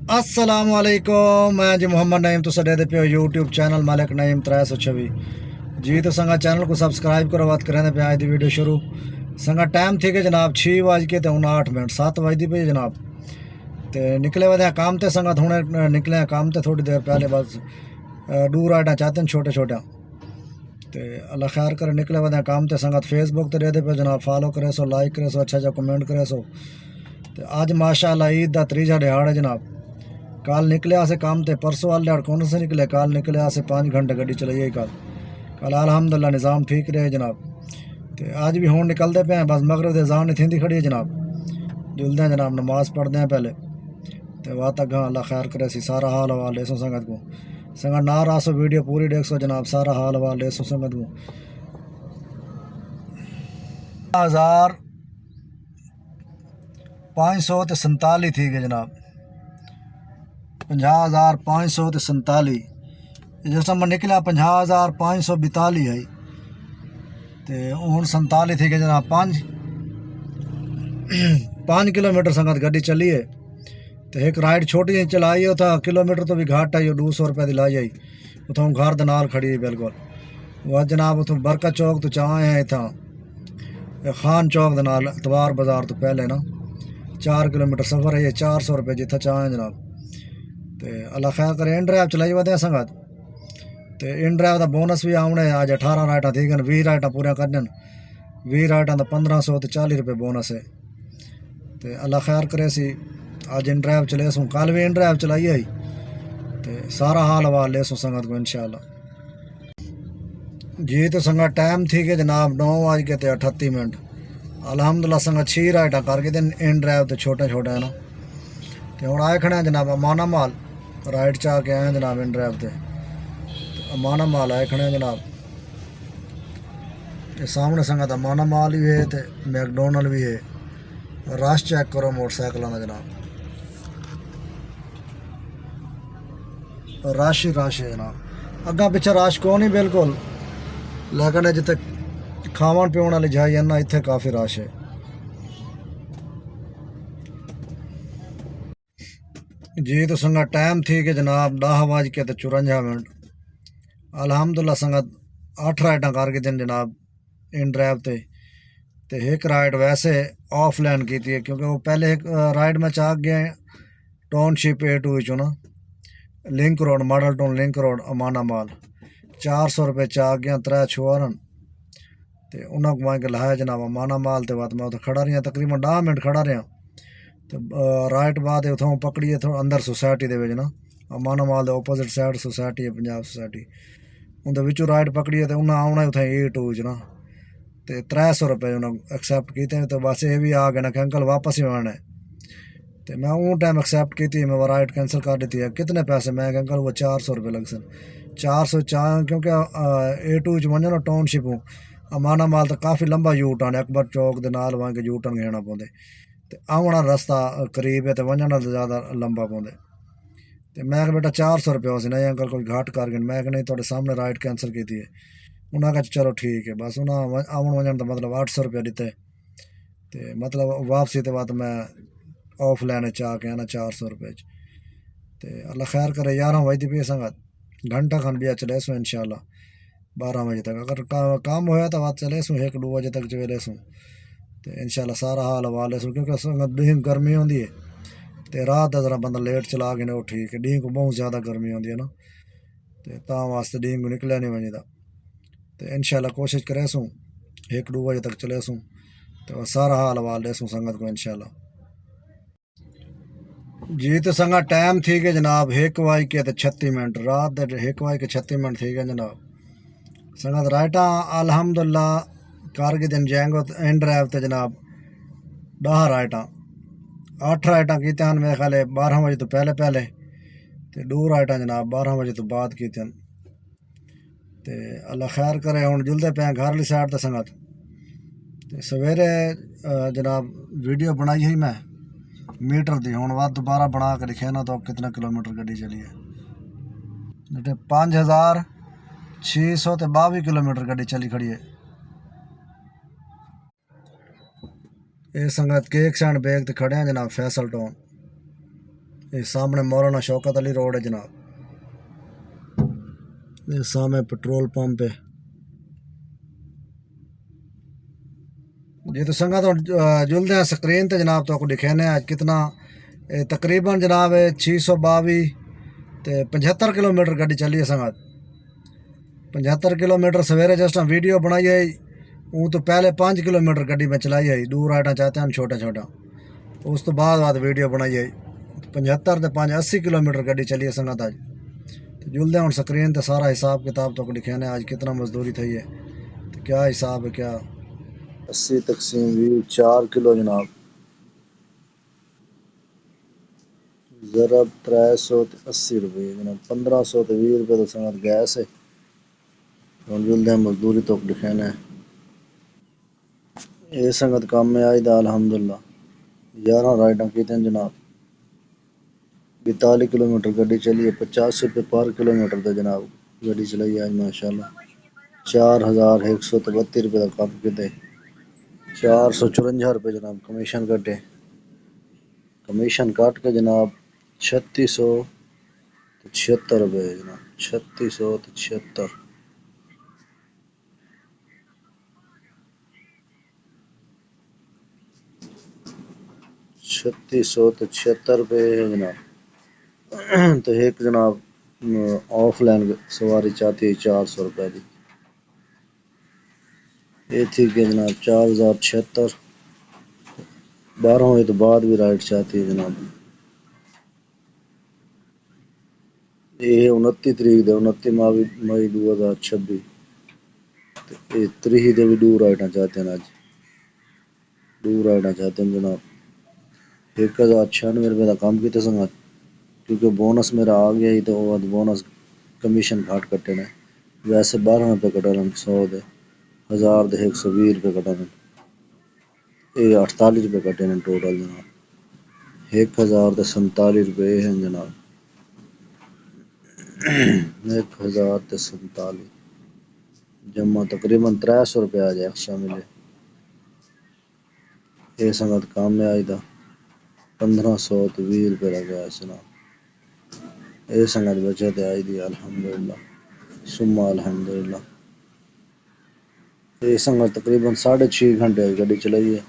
अस्सलाम वालेकुम। मैं जी मोहम्मद नईम तुस दे पे यूट्यूब चैनल मालिक नईम 326 जी। तो संगा चैनल को सब्सक्राइब करो। बात करें पे आज दी वीडियो शुरू। संगा टाइम थी कि जनाब 6:08 7 बजती पी जनाब। तो निकले वे काम ते संगा थोड़े निकले काम ते थोड़ी देर पहले बस दूर आटा चाहते हैं छोटे छोटे। तो अल्लाह खैर करे निकले वे काम ते संगत फेसबुक ते दे पे जनाब फॉलो करे सो, लाइक करे सो, अच्छा अच्छा कमेंट करे सो। तो अज माशाअल्लाह ईद का तीजा दिहाड़ है जनाब। कल निकलिया से काम ते परसों वाले दिहाड़ कौन से निकले, कल निकलिया से 5 घंटे गड्डी चलाई कल अल्हम्दुलिल्लाह निज़ाम ठीक रहे जनाब। तो अज भी हूँ निकलते पे हैं, बस मगरब दे अज़ान नहीं थी खड़ी है जनाब। जुलते हैं जनाब, नमाज पढ़ते हैं पहले। तो वाह तक अल्लाह खैर करे सी। सारा हाल हवाल ले सो संगत को। संगत ना रहा सो वीडियो पूरी देख सो जनाब। सारा हाल हवाल ले सो संगत को। 50,547 थी गए जनाब। 50,547 जिस टाइम निकलिया 50,542 है। तो हूँ 47 थी गए जनाब। 5 किलोमीटर संगत गड्डी चली है। तो एक राइड छोटी जी चलाई है, था किलोमीटर तो भी घाट आई 200 रुपये की लाई आई। उतों घर के नाल खड़ी है बिल्कुल। वह जनाब उतों बरकत चौक तो चाहे हैं इतना खान चौक के नाल इतवार बाजार तो पहले ना 4 किलोमीटर सफ़र है। 400 रुपये जितना चाहें जनाब। तो अल्लाह खैर करे इन ड्राइव चलाई वे संगत। तो इन ड्राइव का बोनस भी आने अज 18 राइटा थी गए। 20 राइटा पूरा करने 20 राइटा का 1540 रुपये बोनस है। तो अल्लाह खैर करे सी अज इन ड्राइव चले सूँ, कल भी इन ड्राइव चलाई आई। तो सारा हाल हवाल ले सूँ संगत को इंशाअल्लाह जी। तो संगत टाइम थी कि जनाब 9:38। अल्हम्दुलिल्लाह संगत 6 राइटा करके दिन इन ड्राइव तो छोटे छोटे है ना। तो हूँ आए खड़े हैं जनाब अमाना माल राइड चा के आए हैं जनाब इन ड्राइव से। अमाना माल आए खड़े हैं जनाब। ये सामने संगत अमाना माल भी है तो मैकडोनल्ड भी है। रश चेक करो मोटरसाइकिल का जनाब, रश ही रश है जनाब। अग्गा पिछे रश को नहीं बिल्कुल, लेकिन जिते खावन पीवन वाली जाई है ना इतने काफ़ी रश है जी। तो संगत टाइम थी कि जनाब 10:54। अल्हम्दुलिल्लाह संगत 8 राइटा करके दिन जनाब इन ड्राइव ते। तो एक राइड वैसे ऑफलाइन की थी क्योंकि वो पहले एक राइड में चाह गए टाउनशिप A2 चो ना link road model town link road Amana mall 400 रुपये चाह गया 3 छुआरन। तो उन्होंने को के लाया जनाब अमाना माल। तो बाद मैं उतो खड़ा रहा तकरीबन 10 मिनट खड़ा रहा। तो राइट बाद उतों पकड़िए थोड़ा अंदर सोसाइटी के ना अमाना माल ओपोजिट साइड सोसाइटी है पंजाब सोसाइटी। उनके विचों राइड पकड़िए तो उन्हें आना उतना A2 च ना। तो 300 रुपये उन्होंने एक्सैप्ट किए। तो बस ये भी आ गए ना कि अंकल वापस ही आना है। तो मैं वो टाइम एक्सैप्ट की मैं वो राइड कैंसिल कर दी है। कितने पैसे? मैं अंकल वो 400 रुपये लग सन। 400 चाह क्योंकि A2 च वनो ना टाउनशिप हूँ अमाना माल तो काफ़ी लंबा यू टर्न अकबर चौक के नाल वहाँ के यू टर्न घेना पौंदे। तो आना रस्ता करीब है तो वजना ज़्यादा लंबा पौंदे। तो मैं बेटा 400 रुपये हो नहीं अंकल कोई घाट कर गए। मैं नहीं थोड़े सामने राइड कैंसिल की है। उन्हें कहा चलो ठीक है। बस उन्हें आवन वजन तो मतलब 800 रुपये दिते। तो मतलब वापसी तो बाद मैं ऑफलाइन चाह के आना 400 रुपये। तो अल्लाह खैर करे 11 बजती पी संगत घंटा खन भी चले सूँ इंशाअल्लाह 12 बजे तक। अगर काम होया तो बात चले सूँ 1-2 बजे तक चले सूँ। तो इंशाअल्लाह सारा हाल हवाले सूँ क्योंकि संगत डी गर्मी होंगी है। तो रात का जरा बंदा लेट चला के वो ठीक है। डी को बहुत ज़्यादा गर्मी होंगी है ना। तो वास्ते डी को निकलिया नहीं वजदा। तो इंशाअल्लाह कोशिश करे सूँ 1-2 बजे तक चले सूँ। तो सारा हाल हवाल ले सूँ संगत को इंशाअल्लाह जी। तो संगत टाइम थी कि जनाब 1:36 रात 1:36 थी गए जनाब। संगत राइटा अल्हम्दुलिल्लाह कार के दिन जाएंगे इन ड्राइव तो जनाब 10 राइटा 8 राइटा की मेरे ख्याल 12 बजे तो पहले पहले। तो 2 राइटा जनाब 12 बजे तो बाद की। तो अल्लाह खैर करे हूँ जुलते पे घर वाली साइड तो संगत। तो सवेरे जनाब वीडियो बनाई ही मैं मीटर दी हूँ बाद दोबारा बना के दिखे ना तो कितना किलोमीटर गड्डी चली है। 5,622 किलोमीटर गड्डी चली खड़ी है। ये संगत केक सैंड बैग तो खड़े हैं जनाब फैसल टाउन। یہ سامنے مولانا شوکت علی روڈ ہے جناب، یہ سامنے پٹرول پمپ ہے جی۔ تو سنگت جلدے ہیں سکرین تے جناب تو کو دکھانے آج کتنا تقریباً جناب 622 تے 75 کلومیٹر گاڑی چلی ہے سنگت، 75 کلومیٹر سویرے جس ٹائم ویڈیو بنائی ہے وہ تو پہلے 5 کلومیٹر گاڑی میں چلائی ہے، دور رائڈاں چاہتے ہیں چھوٹا چھوٹا، اس تو بعد ویڈیو بنائی ہے 75 تے 5 80 کلومیٹر گاڑی چلی ہے سنگت آج۔ تو جلدے ہوں سکرین تے سارا حساب کتاب تو کو دکھانے آج کتنا مزدوری تھی ہے، تو کیا حساب ہے کیا 80 تقسیم 4 کلو جناب، ضرب 380 روپے جناب، 1520 روپے تو سنگت گیس ہے۔ ہوں جلدے مزدوری تو دکھانا ہے، یہ سنگت کام میں آئی دا الحمدللہ 11 رائڈاں کیتے ہیں جناب، 42 کلومیٹر گاڑی چلی ہے، 50 روپے پر کلومیٹر تے جناب گاڑی چلائی آج ماشاءاللہ، 4132 روپے کا کام کیتے، 454 روپے جناب کمیشن کٹے، کمیشن کٹ کے جناب 3676 روپے جناب، 3676 3676 روپے ہے جناب۔ تو ایک جناب آف لائن سواری چاہتی ہے 400 روپے کی، یہ تھی کہ جناب 4076، 12 ہوئے تو بعد بھی رائڈ چاہتی ہے جناب، یہ 29 تاریخ دے 29 مئی 2026، یہ 30 دے بھی دور رائڈاں چاہتے ہیں، آج دور رائڈاں چاہتے ہیں جناب، 1096 روپے کا کام کیتے سنگت، کیونکہ بونس میرا آ گیا ہی تو وہ بونس کمیشن گھٹ کٹے نے، ویسے 12 روپے کٹے 100 دے، 1000 دے 120 روپے کٹے، یہ 48 روپے کٹے نے ٹوٹل جناب، 1047 روپے ہیں جناب، 1047 جمع تقریباً 300 روپے آ جائے شامل ہے، یہ سنگت کام میں آئی دا 1520 روپے کا گیا جناب، یہ سنگت بچت آئی دی الحمدللہ ثم الحمدللہ، یہ سنگت تقریباً 6.5 گھنٹے گاڑی چلائی ہے،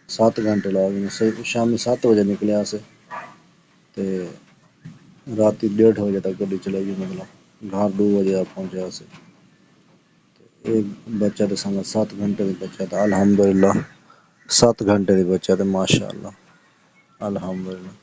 7 گھنٹے لا گئے، شامی 7 بجے نکلیا سے تے راتی 1:30 بجے تک گاڑی چلائی، مطلب گھر 2 بجے آپ پہنچا سے، ایک بچت سنگت 7 گھنٹے کی بچت الحمدللہ، 7 گھنٹے کی بچت ماشاءاللہ الحمدللہ۔